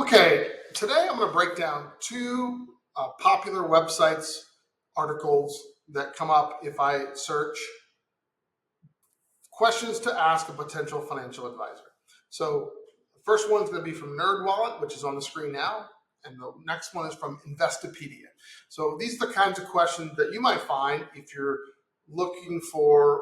Okay, today I'm going to break down two popular websites, articles that come up if I search questions to ask a potential financial advisor. So the first one's going to be from NerdWallet, which is on the screen now, and the next one is from Investopedia. So these are the kinds of questions that you might find if you're looking for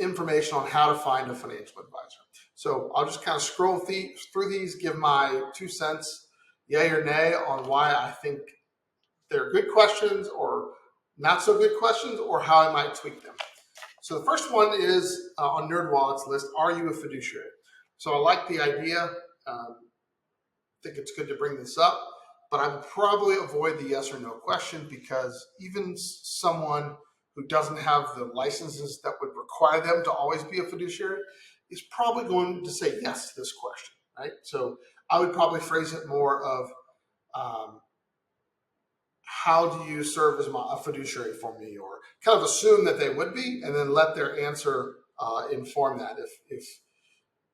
information on how to find a financial advisor. So I'll just kind of scroll through these, give my 2 cents, yay or nay, on why I think they're good questions or not so good questions, or how I might tweak them. So the first one is on NerdWallet's list, are you a fiduciary? So I like the idea. Think it's good to bring this up, but I would probably avoid the yes or no question, because even someone who doesn't have the licenses that would require them to always be a fiduciary is probably going to say yes to this question, right? So I would probably phrase it more of, how do you serve as a fiduciary for me, or kind of assume that they would be, and then let their answer inform that.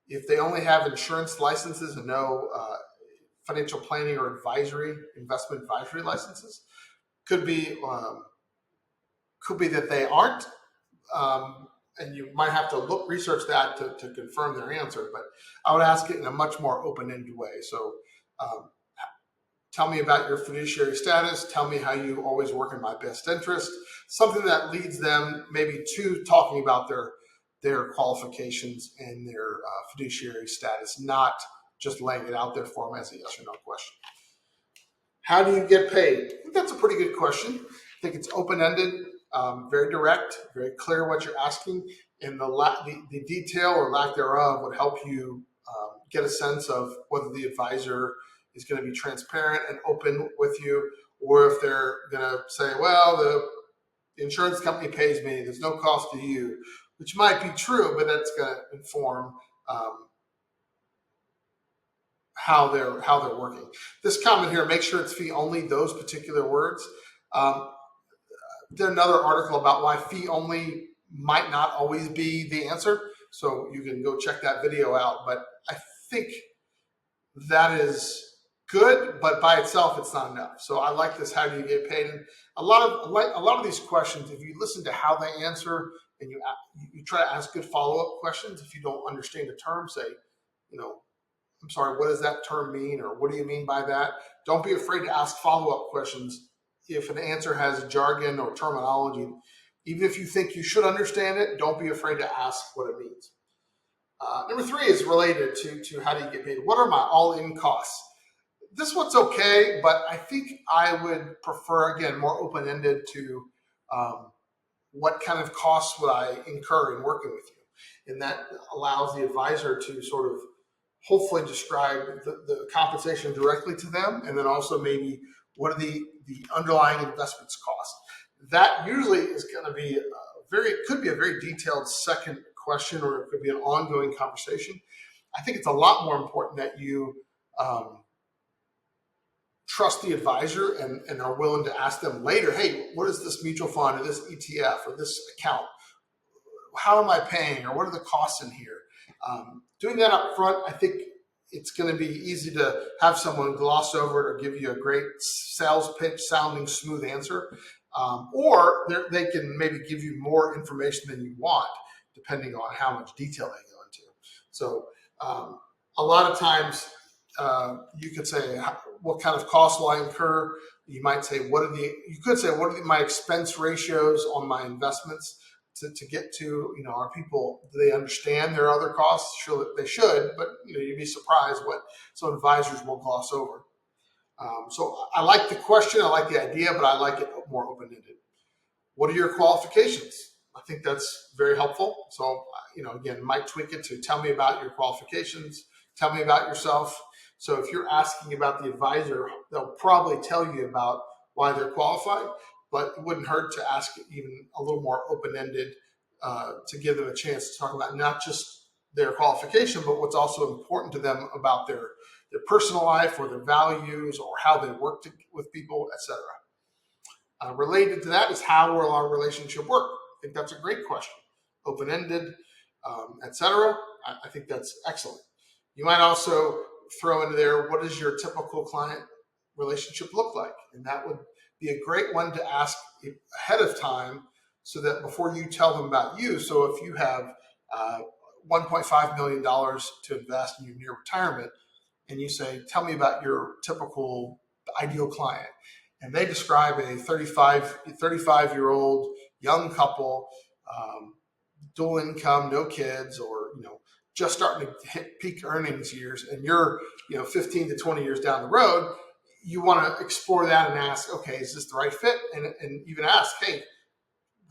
If they only have insurance licenses and no financial planning or investment advisory licenses, could be that they aren't, and you might have to research that to confirm their answer. But I would ask it in a much more open-ended way. So tell me about your fiduciary status. Tell me how you always work in my best interest. Something that leads them maybe to talking about their qualifications and their fiduciary status, not just laying it out there for them as a yes or no question. How do you get paid? I think that's a pretty good question. I think it's open-ended, very direct, very clear what you're asking, and the detail or lack thereof would help you get a sense of whether the advisor is going to be transparent and open with you, or if they're going to say, well, the insurance company pays me, there's no cost to you, which might be true, but that's going to inform how they're working. This comment here, make sure it's fee only, those particular words. There's another article about why fee only might not always be the answer, so you can go check that video out. But I think that is good, but by itself, it's not enough. So I like this. How do you get paid? And a lot of these questions, if you listen to how they answer and you try to ask good follow-up questions, if you don't understand a term, say, I'm sorry, what does that term mean? Or what do you mean by that? Don't be afraid to ask follow-up questions. If an answer has jargon or terminology, even if you think you should understand it, don't be afraid to ask what it means. Number 3 is related to how do you get paid? What are my all-in costs? This one's okay, but I think I would prefer, again, more open-ended to what kind of costs would I incur in working with you? And that allows the advisor to sort of hopefully describe the compensation directly to them, and then also maybe what are the underlying investments cost. That usually is going to be could be a very detailed second question, or it could be an ongoing conversation. I think it's a lot more important that you trust the advisor and are willing to ask them later, hey, what is this mutual fund or this ETF or this account? How am I paying, or what are the costs in here? Doing that up front, I think it's going to be easy to have someone gloss over it or give you a great sales pitch sounding smooth answer. Or they can maybe give you more information than you want, depending on how much detail they go into. So a lot of times you could say, what kind of costs will I incur? You might say, what are my expense ratios on my investments to get to, are people, do they understand their other costs? Sure, they should, but you'd be surprised what some advisors will gloss over. So I like the question, I like the idea, but I like it more open-ended. What are your qualifications? I think that's very helpful. So, again, might tweak it to tell me about your qualifications, tell me about yourself. So if you're asking about the advisor, they'll probably tell you about why they're qualified, but it wouldn't hurt to ask it even a little more open-ended to give them a chance to talk about not just their qualification, but what's also important to them about their personal life or their values or how they work with people, etc. Related to that is, how will our relationship work? I think that's a great question. Open-ended, etc. I think that's excellent. You might also throw into there, what does your typical client relationship look like? And that would be a great one to ask ahead of time so that before you tell them about you. So if you have $1.5 million to invest and you're near retirement, and you say, tell me about your typical ideal client. And they describe a 35-year-old young couple, dual income, no kids, or just starting to hit peak earnings years, and you're 15 to 20 years down the road. You want to explore that and ask, okay, is this the right fit? And even ask, hey,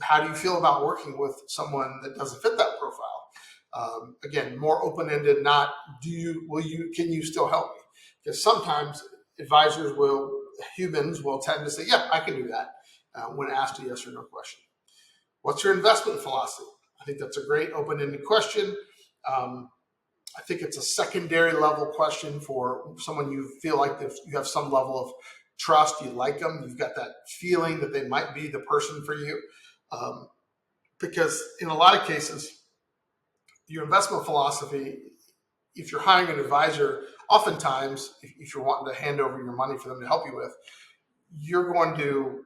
how do you feel about working with someone that doesn't fit that profile? Again, more open-ended, not can you still help me? Because sometimes humans will tend to say, yeah, I can do that when asked a yes or no question. What's your investment philosophy? I think that's a great open-ended question. I think it's a secondary level question for someone you feel like if you have some level of trust, you like them, you've got that feeling that they might be the person for you. Because in a lot of cases, your investment philosophy, if you're hiring an advisor, oftentimes, if you're wanting to hand over your money for them to help you with, you're going to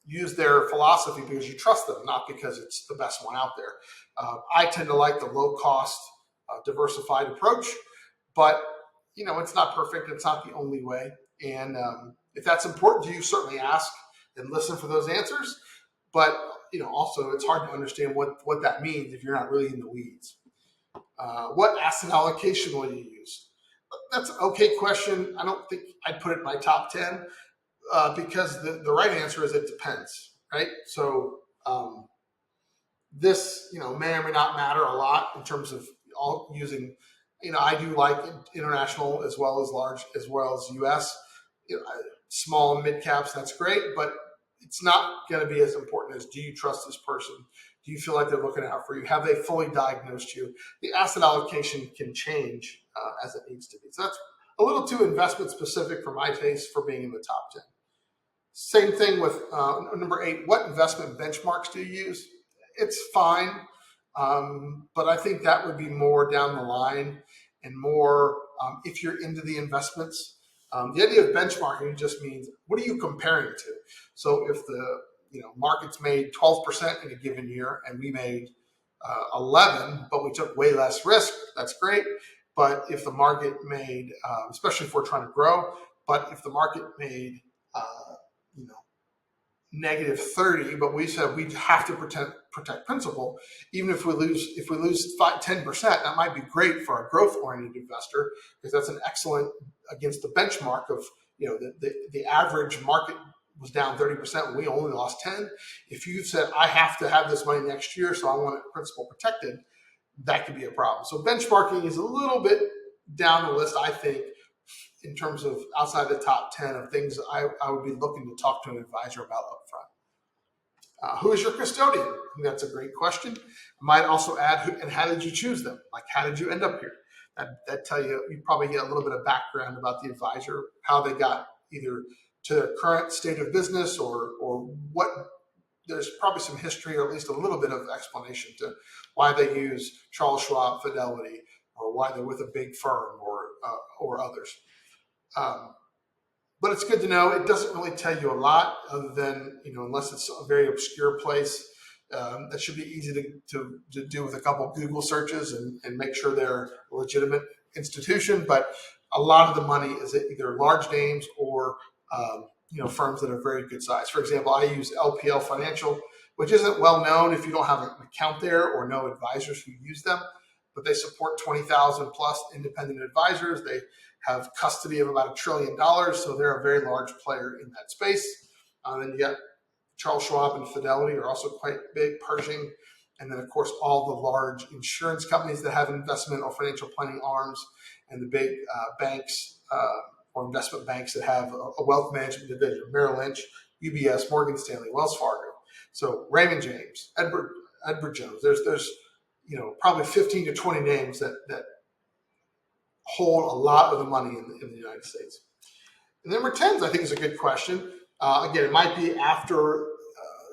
use their philosophy because you trust them, not because it's the best one out there. I tend to like the low-cost, diversified approach, but it's not perfect. It's not the only way. And if that's important to you, certainly ask and listen for those answers. But also it's hard to understand what that means if you're not really in the weeds. What asset allocation will you use? That's an okay question. I don't think I'd put it in my top 10 because the right answer is it depends, right? So this may or may not matter a lot in terms of all using. I do like international as well as large as well as U.S. Small and mid caps, that's great, but it's not going to be as important as, do you trust this person? Do you feel like they're looking out for you? Have they fully diagnosed you? The asset allocation can change as it needs to be. So that's a little too investment specific for my taste for being in the top 10. Same thing with number 8. What investment benchmarks do you use? It's fine, but I think that would be more down the line and more if you're into the investments. The idea of benchmarking just means, what are you comparing to? So if the market's made 12% in a given year and we made 11, but we took way less risk, that's great. But if the market made, especially if we're trying to grow, but if the market made negative 30, but we said we have to protect principal, even if we lose 10%, that might be great for a growth-oriented investor because that's an excellent against the benchmark of the average market was down 30% and we only lost 10. If you said I have to have this money next year, so I want it principal protected, that could be a problem. So benchmarking is a little bit down the list, I think, in terms of outside the top 10 of things I would be looking to talk to an advisor about up front. Who is your custodian? I think that's a great question. I might also add, and how did you choose them? Like, how did you end up here? That tell you probably get a little bit of background about the advisor, how they got either to their current state of business or what. There's probably some history or at least a little bit of explanation to why they use Charles Schwab, Fidelity, or why they're with a big firm or others. But it's good to know. It doesn't really tell you a lot other than, unless it's a very obscure place, that should be easy to do with a couple of Google searches and make sure they're a legitimate institution. But a lot of the money is either large names or, firms that are very good size. For example, I use LPL Financial, which isn't well known if you don't have an account there or know advisors who use them, but they support 20,000 plus independent advisors. They have custody of about $1 trillion, so they're a very large player in that space. Then you got Charles Schwab and Fidelity are also quite big, Pershing, and then of course all the large insurance companies that have investment or financial planning arms, and the big banks or investment banks that have a wealth management division: Merrill Lynch, UBS, Morgan Stanley, Wells Fargo. So Raymond James, Edward Jones. There's probably 15 to 20 names that hold a lot of the money in the United States. And number 10, I think, is a good question. Again, it might be after,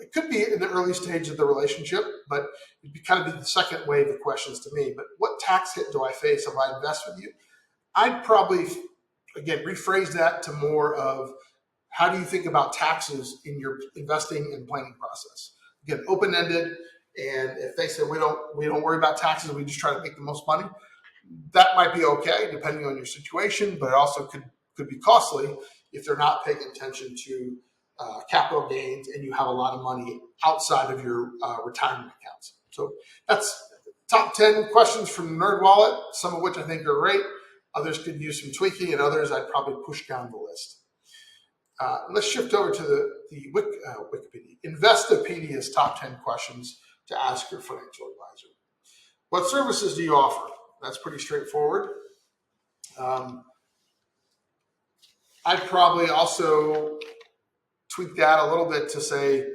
it could be in the early stage of the relationship, but it'd kind of be the second wave of questions to me. But what tax hit do I face if I invest with you? I'd probably, again, rephrase that to more of how do you think about taxes in your investing and planning process? Again, open-ended, and if they say we don't worry about taxes, we just try to make the most money, that might be okay depending on your situation, but it also could be costly if they're not paying attention to capital gains and you have a lot of money outside of your retirement accounts. So that's top 10 questions from NerdWallet, some of which I think are great. Others could use some tweaking, and others I'd probably push down the list. Let's shift over to the Wikipedia. Investopedia's top 10 questions to ask your financial advisor. What services do you offer? That's pretty straightforward. I'd probably also tweak that a little bit to say,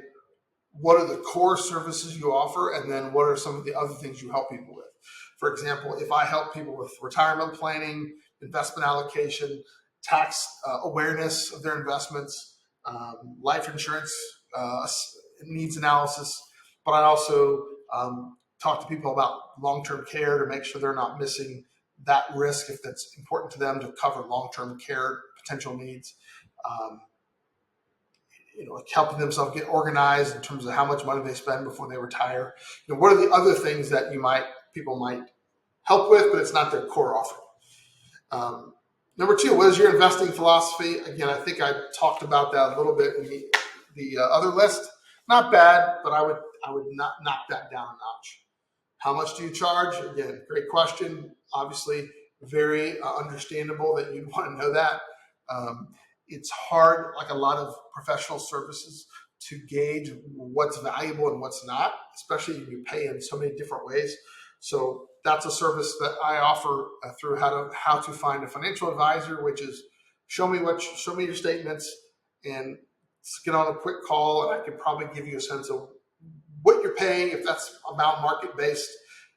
what are the core services you offer, and then what are some of the other things you help people with? For example, if I help people with retirement planning, investment allocation, tax awareness of their investments, life insurance needs analysis, but I also talk to people about long-term care to make sure they're not missing that risk if that's important to them to cover long-term care potential needs. Helping themselves get organized in terms of how much money they spend before they retire. What are the other things that people might help with, but it's not their core offering. Number 2, what is your investing philosophy? Again, I think I talked about that a little bit in the other list. Not bad, but I would not knock that down a notch. How much do you charge? Again, great question. Obviously, very understandable that you'd want to know that. It's hard, like a lot of professional services, to gauge what's valuable and what's not, especially when you pay in so many different ways. So that's a service that I offer through how to find a financial advisor, which is show me your statements and get on a quick call, and I can probably give you a sense of what you're paying, if that's about market based,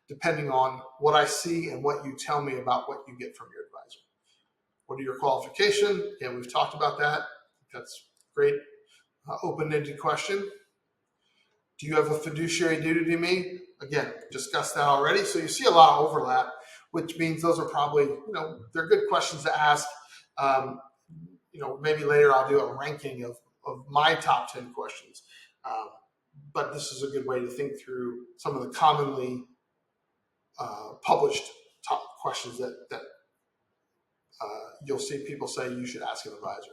depending on what I see and what you tell me about what you get from your advisor. What are your qualifications? Again, we've talked about that. That's great. Open-ended question. Do you have a fiduciary duty to me? Again, discussed that already. So you see a lot of overlap, which means those are probably, they're good questions to ask. Maybe later I'll do a ranking of my top 10 questions. But this is a good way to think through some of the commonly published top questions that you'll see people say you should ask an advisor.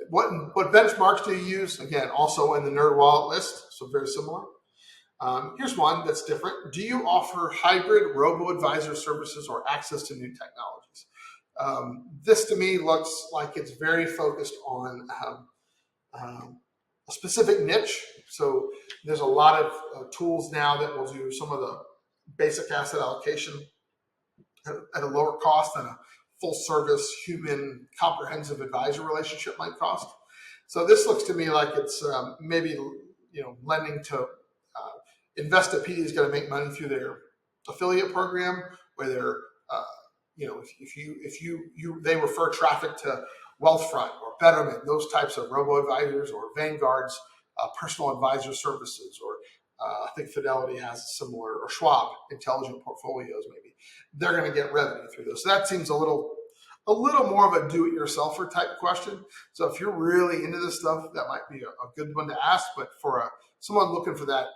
What benchmarks do you use? Again, also in the NerdWallet list, so very similar. Here's one that's different. Do you offer hybrid robo-advisor services or access to new technologies? This to me looks like it's very focused on a specific niche. So there's a lot of tools now that will do some of the basic asset allocation at a lower cost than a full service human comprehensive advisor relationship might cost. So this looks to me like it's maybe lending to Investopedia is going to make money through their affiliate program, where they're if they refer traffic to Wealthfront or Betterment, those types of robo advisors, or Vanguard's personal advisor services, or I think Fidelity has similar, or Schwab Intelligent Portfolios, maybe they're going to get revenue through those. So that seems a little more of a do-it-yourselfer type question. So if you're really into this stuff, that might be a good one to ask. But for someone looking for that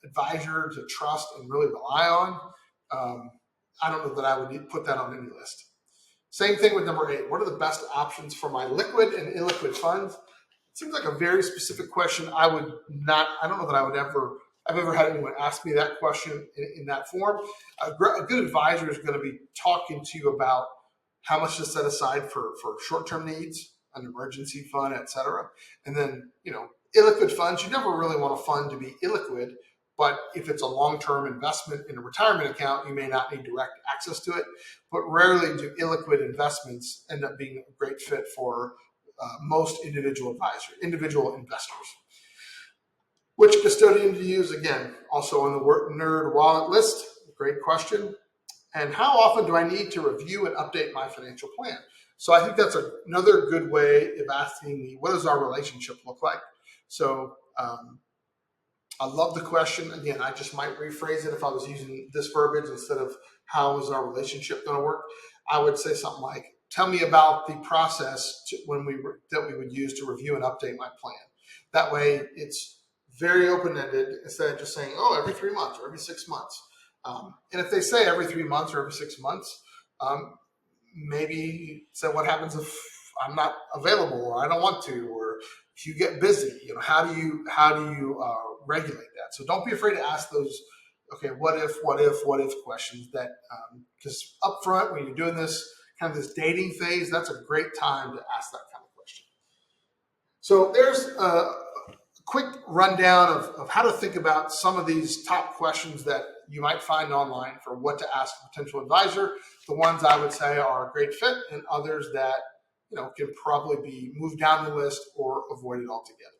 advisor to trust and really rely on, I don't know that I would put that on any list. Same thing with number 8. What are the best options for my liquid and illiquid funds? It seems like a very specific question. I don't know that I've ever had anyone ask me that question in that form. A good advisor is going to be talking to you about how much to set aside for short-term needs, an emergency fund, et cetera. And then, illiquid funds, you never really want a fund to be illiquid, but if it's a long-term investment in a retirement account, you may not need direct access to it. But rarely do illiquid investments end up being a great fit for most individual investors. Which custodian do you use? Again, also on the NerdWallet list. Great question. And how often do I need to review and update my financial plan? So I think that's another good way of asking me, what does our relationship look like? So I love the question. Again, I just might rephrase it if I was using this verbiage instead of how is our relationship going to work. I would say something like, tell me about the process that we would use to review and update my plan. That way, it's very open-ended instead of just saying, oh, every 3 months or every 6 months. And if they say every 3 months or every 6 months, maybe say, what happens if I'm not available or I don't want to, or if you get busy, how do you regulate that? So don't be afraid to ask those, okay, what if questions that, because up front when you're doing this kind of this dating phase, that's a great time to ask that kind of question. So there's a quick rundown of how to think about some of these top questions that you might find online for what to ask a potential advisor. The ones I would say are a great fit, and others that can probably be moved down the list or avoided altogether.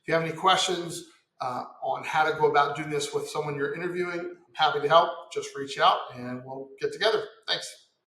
If you have any questions on how to go about doing this with someone you're interviewing, I'm happy to help. Just reach out and we'll get together. Thanks.